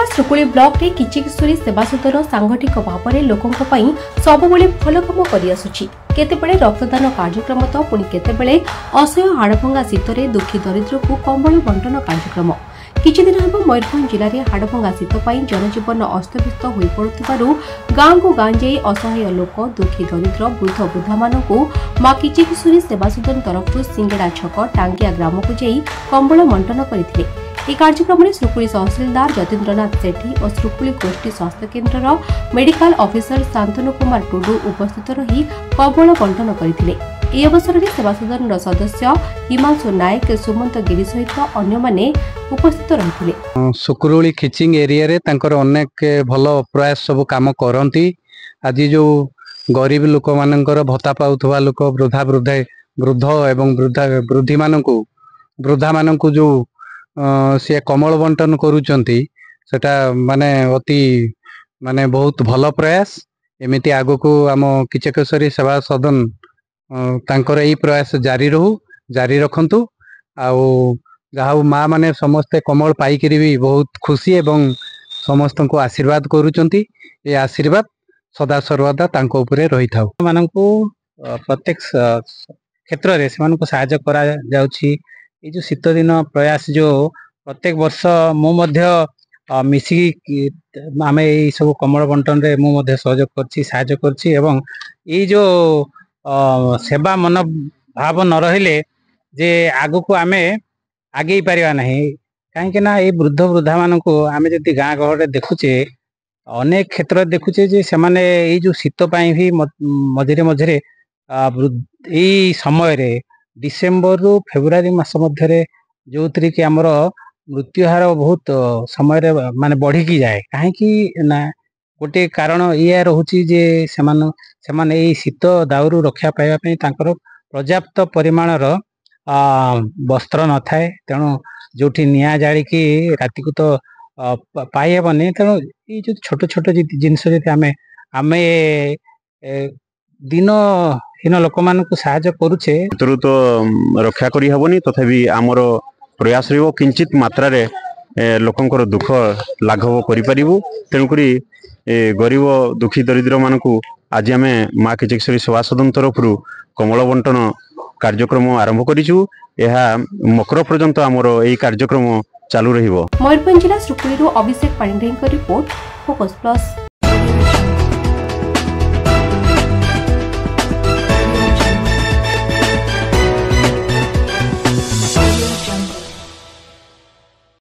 Sukuli block रे किचिकिशोरी सेवा सदन सांगठिक भाव में लोकों सबुबले भल कम करतेबले रक्तदान कार्यक्रम तो पुणी केतेबेले असह्य हाड़भंगा शीतरे दुखी दरिद्र को कंबल बंटन कार्यक्रम किछि दिन हम मयूरभंज जिले में हाड़भंगा शीत जनजीवन अस्तव्यस्त हो पड़ुथिबारु गाँ को गाँ जाई असहाय लोक दुखी दरिद्र वृद्ध वृद्धा मानकु मां किचिकिशोरी सेवा सदन तरफ सिंगड़ा छक टांगिया ग्राम को जाई कंबल बंटन करथिले। यह कार्यक्रम में सुकुली तहसिलदार जतीन्द्रनाथ सेठी और सुकुली गोष्ठी स्वास्थ्य केन्द्र मेडिकल ऑफिसर शांतनु कुमार टुडू उपस्थित रही कंबल बंटन करथिले। यह अवसर में सेवा सदन सदस्य हिमांशु नायक सुमंत गिरी सहित अन्य माने उपस्थित रहिथिले। सुकुली खिचिंग एरिया रे तांकर अनेक भल प्रयास सब काम करंती। आज जो गरीब लोक मानकर भत्ता पाउथवा लोक वृद्ध एवं वृद्धा मानकु जो सी कमल बंटन करुचंती सेटा माने अति माने बहुत भल प्रयास। एमिति आगो को आम किचिकिशोरी सेवा सदन तांकर यही प्रयास जारी रखंतु। आउ जहाँ माँ माने समस्ते कमल पाइकरी भी बहुत खुशी एवं समस्त को आशीर्वाद करुचंती। ये आशीर्वाद सदा सर्वदा तांको उपरे रही थाउ। मानकु प्रत्येक क्षेत्र रे सेमानकु सहायता करा जाउछि। ये जो शीत दिन प्रयास जो प्रत्येक वर्ष मु मिसी आम ये सब कमल बंटन रे मु सहयोग करछि सहायता करछि एवं ये जो सेवा मन भाव न रहिले जे आगु को आमे आगे पारिबा नहीं। कहीं ना ये वृद्ध वृद्धा मानकु आमे जति गाँ गहरे देखुचे अनेक क्षेत्र देखुचे जे से माने ये जो शीत पाई भी मझिरे मझिरे यही समय रे डिसेम्बर रु फेब्रुआरी मास मध्य जो थी कि आमर मृत्यु हार बहुत समय रे माने बढ़ी की जाए। कहीं ना गोटे कारण या रोचे जे सेमाने शीत दाउरू रक्षा पाइबा पई तांकर पर्याप्त परिमाणर वस्त्र न थाए। तेणु जोठी निया जाली की राति को तो पाई हेबनी। तेणु ये जो छोट छोट जिनस आमे आमे दिन हीन लोक मान साहाय्य करुचे तो रक्षा करी हबनी। तथापि आमर प्रयास रहिबो किंचित मात्रा रे लोकंकर दुख लाघव करि परिबु। तेणुकरी गरीब दुखी दरिद्र मानकु आज आमे माँ किचिकिशोरी सेवा सदन तरफ कमल बंटन कार्यक्रम आरंभ करिछु। यह मकर पर्यंत आमर एई कार्यक्रम चालू रहिबो। मयूरभंज जिला सुकुली अभिषेक पाणिग्राही रिपोर्ट फोकस प्लस।